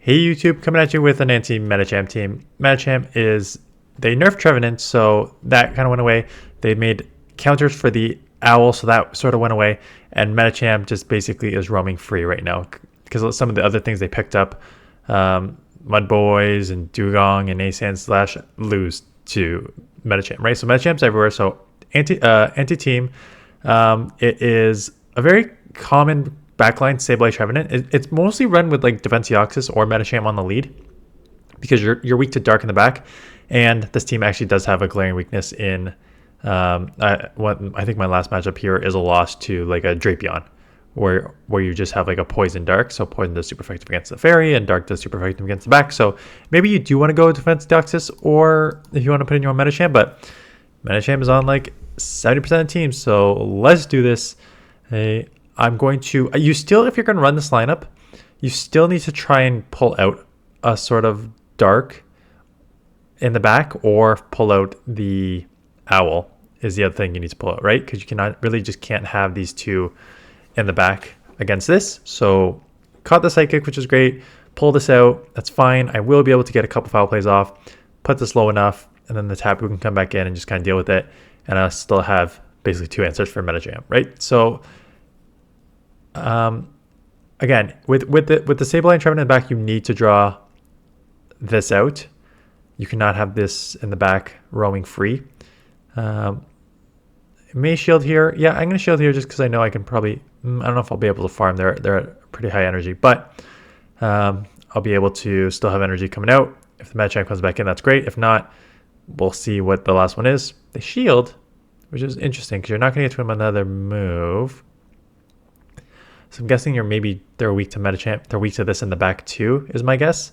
Hey YouTube, coming at you with an anti-Medicham team. Medicham is, they nerfed Trevenant, so that kind of went away. They made counters for the owl, so that sort of went away. And Medicham just basically is roaming free right now because some of the other things they picked up, Mud Boys and Dugong and sandslash lose to Medicham, right? So Medicham's everywhere. So anti-team, it is a very common backline sableye Trevenant. It's mostly run with like defense deoxys or Medicham on the lead because you're weak to dark in the back, and this team actually does have a glaring weakness in I think my last matchup here is a loss to like a Drapion where you just have like a poison dark. So poison does super effective against the fairy and dark does super effective against the back. So maybe you do want to go defense deoxys, or if you want to put in your own Medicham, but Medicham is on like 70% of teams, so let's do this. I'm going to, you still, if you're going to run this lineup, you still need to try and pull out a sort of dark in the back, or pull out the owl is the other thing you need to pull out, right? Because you cannot really just can't have these two in the back against this. So caught the psychic, which is great. Pull this out, that's fine. I will be able to get a couple foul plays off, put this low enough, and then the tapu can come back in and just kind of deal with it. And I still have basically two answers for Medicham, right? So again, with the sableye and Trevenant in the back, you need to draw this out. You cannot have this in the back roaming free. May shield here. Yeah, I'm going to shield here just because I know I can probably, I don't know if I'll be able to farm. They're at pretty high energy, but I'll be able to still have energy coming out. If the Medicham comes back in, that's great. If not, we'll see what the last one is. They shield, which is interesting because you're not going to get to him another move. So I'm guessing they're weak to Medicham. They're weak to this in the back too, is my guess.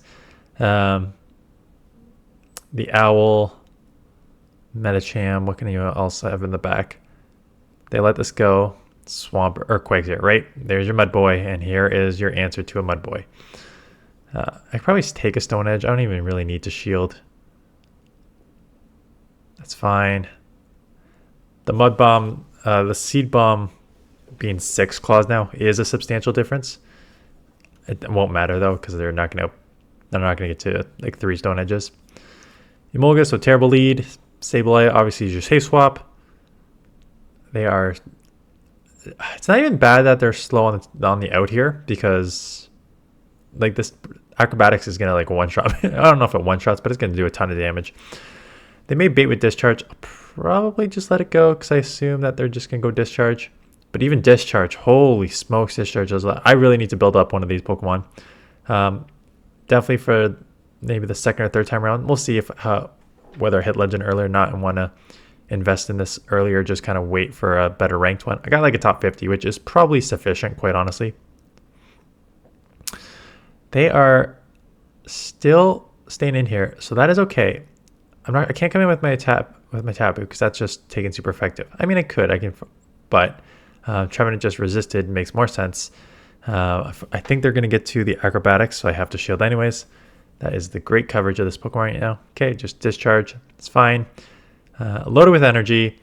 The owl, Medicham, what can you also have in the back? They let this go. Swamp Earthquake here, right? There's your Mud Boy, and here is your answer to a Mud Boy. I could probably take a Stone Edge. I don't even really need to shield. That's fine. The Mud Bomb, the Seed Bomb being 6 claws now is a substantial difference. It won't matter though because they're not gonna get to like 3 Stone Edges. Emolga, so terrible lead. Sableye obviously is your safe swap. They are. It's not even bad that they're slow on the out here because like this acrobatics is gonna like one shot. I don't know if it one shots, but it's gonna do a ton of damage. They may bait with discharge. I'll probably just let it go because I assume that they're just gonna go discharge. But even discharge, holy smokes, discharge is. I really need to build up one of these Pokemon. Definitely for maybe the second or third time around. We'll see if whether I hit legend earlier or not and want to invest in this earlier, just kind of wait for a better ranked one. I got like a top 50, which is probably sufficient, quite honestly. They are still staying in here, so that is okay. I can't come in with my tapu because that's just taking super effective. I mean, I can, but Trevenant just resisted, makes more sense. I think they're going to get to the acrobatics, so I have to shield anyways. That is the great coverage of this Pokemon right now. Okay, just discharge. It's fine. Loaded with energy.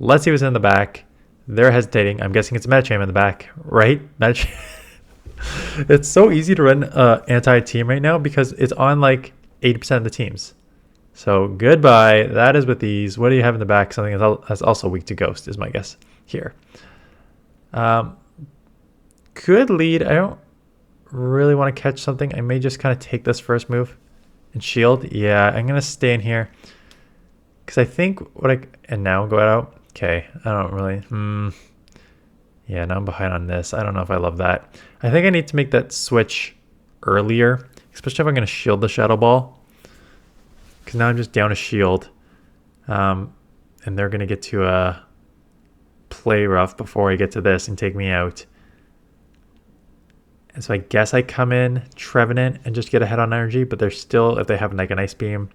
Let's see what's in the back. They're hesitating. I'm guessing it's Medicham in the back, right? Medicham. It's so easy to run anti-team right now because it's on like 80% of the teams. So goodbye. That is with these. What do you have in the back? Something that's also weak to Ghost is my guess here. Good lead. I don't really want to catch something. I may just kind of take this first move and shield. Yeah, I'm going to stay in here because I think and now go out. Okay, I don't really. Yeah, now I'm behind on this. I don't know if I love that. I think I need to make that switch earlier, especially if I'm going to shield the Shadow Ball. Because now I'm just down a shield. And they're going to get to a play rough before I get to this and take me out. And so I guess I come in Trevenant and just get ahead on energy, but they're still, if they have like an Ice Beam,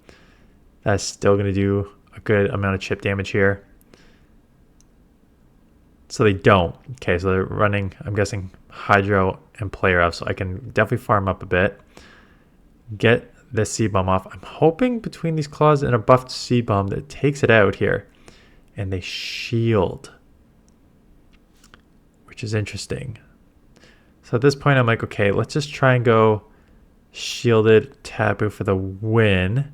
that's still going to do a good amount of chip damage here. So they don't. Okay, so they're running, I'm guessing, Hydro and Play Rough, so I can definitely farm up a bit. Get this Seed Bomb off. I'm hoping between these claws and a buffed Seed Bomb that takes it out here. And they shield, which is interesting. So at this point, I'm like, okay, let's just try and go shielded tapu for the win.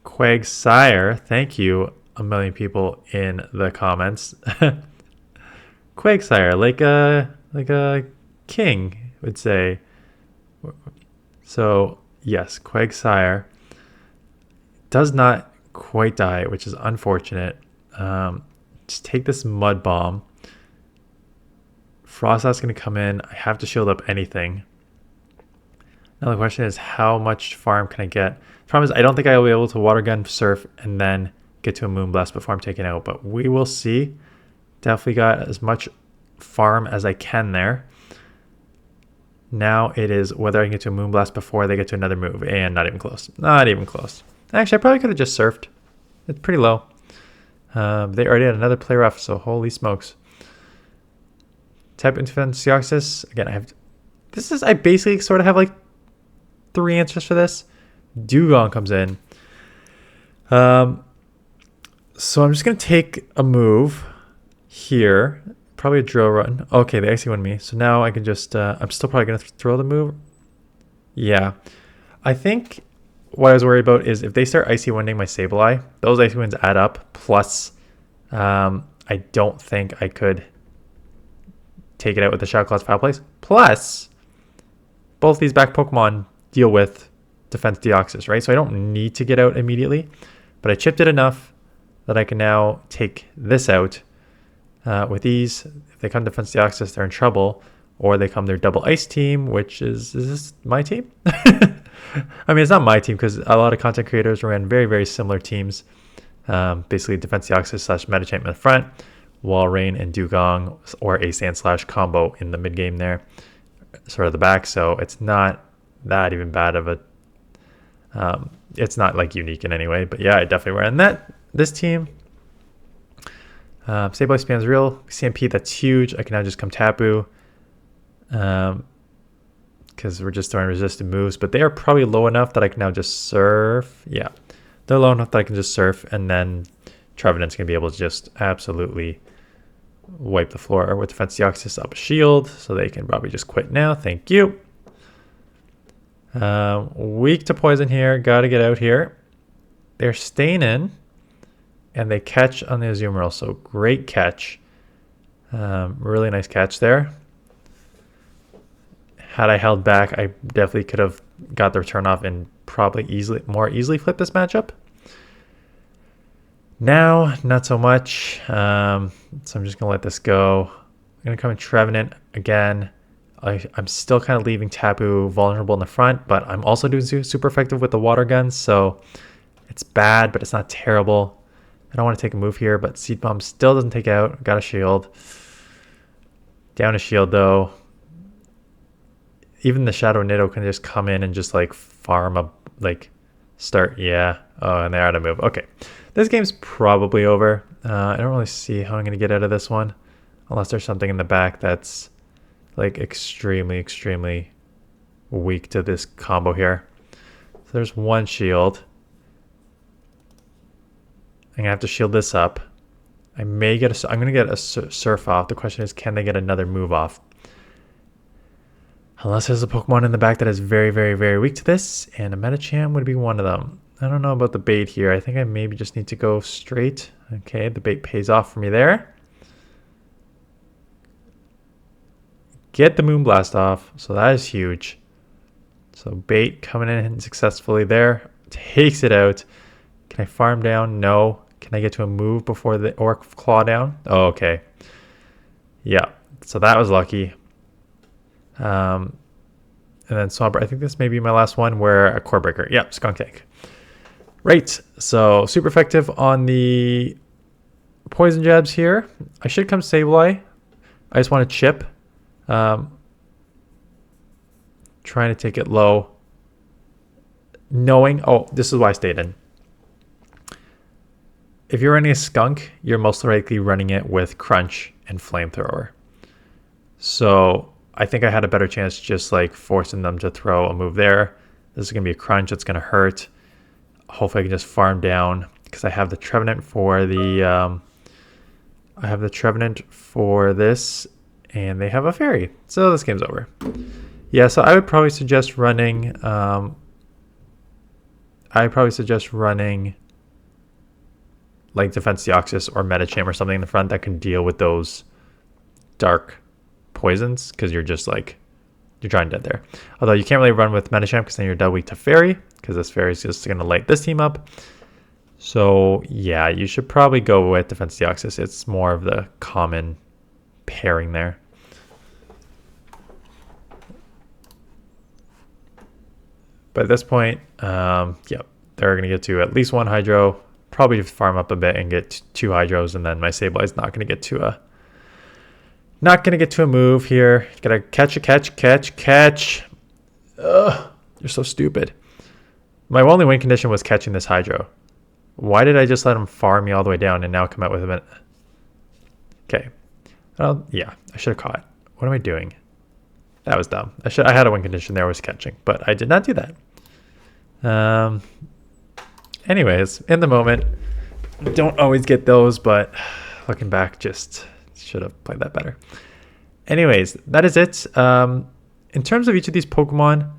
Quagsire, thank you, a million people in the comments. Quagsire, like a king would say. So yes, Quagsire does not quite die, which is unfortunate. Just take this mud bomb. Frostlass going to come in. I have to shield up anything. Now the question is, how much farm can I get? The problem is, I don't think I will be able to water gun, surf, and then get to a moonblast before I'm taken out. But we will see. Definitely got as much farm as I can there. Now it is whether I can get to a moonblast before they get to another move. And not even close. Not even close. Actually, I probably could have just surfed. It's pretty low. They already had another player off, so holy smokes. Type into deoxys. Again, I basically sort of have like 3 answers for this. Dewgong comes in. So I'm just going to take a move here. Probably a drill run. Okay, they icy won me. So now I can just, I'm still probably going to throw the move. Yeah. I think what I was worried about is if they start icy winding my sableye, those icy winds add up. Plus, I don't think I could take it out with the Shadow Claw's Foul Place. Plus, both these back Pokemon deal with defense deoxys, right? So I don't need to get out immediately, but I chipped it enough that I can now take this out with ease. If they come defense deoxys, they're in trouble, or they come their double ice team, which is this my team? I mean, it's not my team because a lot of content creators ran very, very similar teams. Basically defense deoxys / Medicham in the front, walrein and Dewgong, or a sandslash combo in the mid game there, sort of the back. So it's not that even bad of a it's not like unique in any way, but yeah, I definitely ran this team. Sableye spams real CMP, that's huge. I can now just come tapu because we're just throwing resisted moves, but they are probably low enough that I can now just surf. Yeah, they're low enough that I can just surf, and then Trevenant's gonna be able to just absolutely wipe the floor with defense deoxys up a shield, so they can probably just quit now. Thank you. Weak to poison here. Gotta get out here. They're staying in, and they catch on the Azumarill, so great catch. Really nice catch there. Had I held back, I definitely could have got the return off and probably more easily flipped this matchup. Now, not so much. So I'm just going to let this go. I'm going to come in Trevenant again. I'm still kind of leaving Tapu vulnerable in the front, but I'm also doing super effective with the water guns, so it's bad, but it's not terrible. I don't want to take a move here, but Seed Bomb still doesn't take out. Got a shield. Down a shield, though. Even the Shadow Nido can just come in and just, like, farm a, like, start. Yeah. Oh, and they're out of move. Okay. This game's probably over. I don't really see how I'm going to get out of this one, unless there's something in the back that's, like, extremely, extremely weak to this combo here. So there's one shield. I'm going to have to shield this up. I'm going to get a surf off. The question is, can they get another move off? Unless there's a Pokemon in the back that is very, very, very weak to this, and a Medicham would be one of them. I don't know about the bait here. I think I maybe just need to go straight. Okay, the bait pays off for me there. Get the Moonblast off, so that is huge. So bait coming in successfully there. Takes it out. Can I farm down? No. Can I get to a move before the Orc Claw down? Oh, okay. Yeah, so that was lucky. And then Swamper. I think this may be my last one where a Core Breaker. Yep, Skunk Tank. Right, so super effective on the poison jabs here. I should come Sableye. I just want to chip. Trying to take it low. Knowing, oh, this is why I stayed in. If you're running a Skunk, you're most likely running it with Crunch and Flamethrower. So I think I had a better chance just like forcing them to throw a move there. This is going to be a Crunch. It's going to hurt. Hopefully I can just farm down because I have the Trevenant for the this, and they have a Fairy. So this game's over. Yeah, so I would probably suggest running. Like Defense Deoxys or Medicham or something in the front that can deal with those dark poisons, because you're just like, you're drawing dead there. Although you can't really run with Medicham because then you're dead weak to Fairy, because this Fairy is just going to light this team up. So yeah, you should probably go with Defense Deoxys. It's more of the common pairing there. But at this point, yep, they're going to get to at least one Hydro. Probably farm up a bit and get 2 Hydros, and then my Sableye is not going to get to a move here. Gotta catch. Ugh, you're so stupid. My only win condition was catching this Hydro. Why did I just let him farm me all the way down and now come out with a... Okay. Yeah, I should have caught. What am I doing? That was dumb. I had a win condition there, was catching, but I did not do that. Anyways, in the moment, don't always get those, but looking back, just should have played that better. Anyways, that is it. In terms of each of these Pokemon,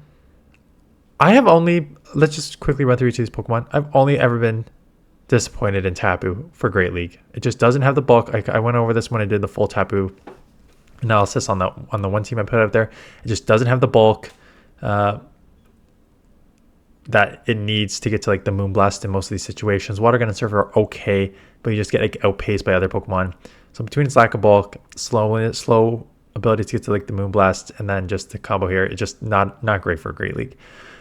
let's just quickly run through each of these Pokemon. I've only ever been disappointed in Tapu for Great League. It just doesn't have the bulk. I went over this when I did the full Tapu analysis on the one team I put out there. It just doesn't have the bulk that it needs to get to like the Moonblast in most of these situations. Water Gun and Surf are okay, but you just get like outpaced by other Pokemon. So between its lack of bulk, slow ability to get to like the Moonblast, and then just the combo here, it's just not great for a Great League.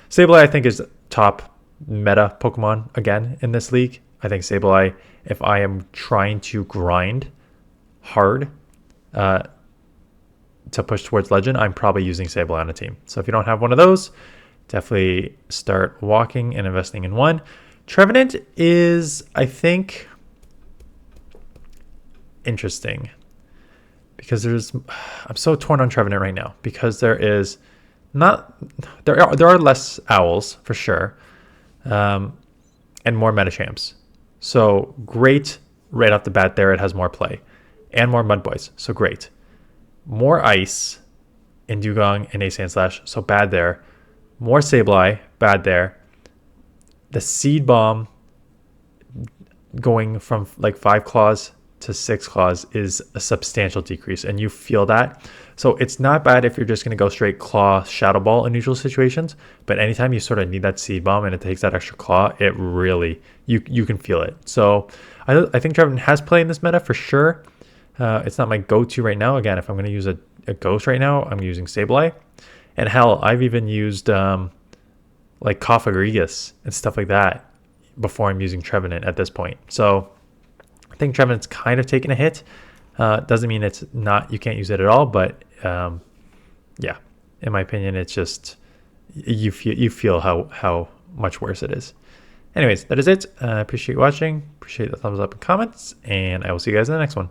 Sableye, I think, is top meta Pokemon again in this league. I think Sableye, if I am trying to grind hard to push towards Legend, I'm probably using Sableye on a team. So if you don't have one of those, definitely start walking and investing in one. Trevenant is, I think, interesting because I'm so torn on Trevenant right now, because there are less owls for sure, and more Metachamps. So great right off the bat there. It has more play and more Mud Boys. So great. More ice in Dugong and a Sandslash. So bad there. More Sableye, bad there. The Seed Bomb going from like 5 claws to 6 claws is a substantial decrease, and you feel that. So it's not bad if you're just going to go straight claw Shadow Ball in neutral situations, but anytime you sort of need that Seed Bomb and it takes that extra claw, it really, you can feel it. So I think Trevenant has play in this meta for sure. It's not my go-to right now. Again, if I'm going to use a Ghost right now, I'm using Sableye. And hell, I've even used like Cofagrigus and stuff like that before I'm using Trevenant at this point. So I think Trevenant's kind of taken a hit. Doesn't mean it's not, you can't use it at all, but yeah, in my opinion, it's just you feel how much worse it is. Anyways, that is it. Appreciate you watching. Appreciate the thumbs up and comments, and I will see you guys in the next one.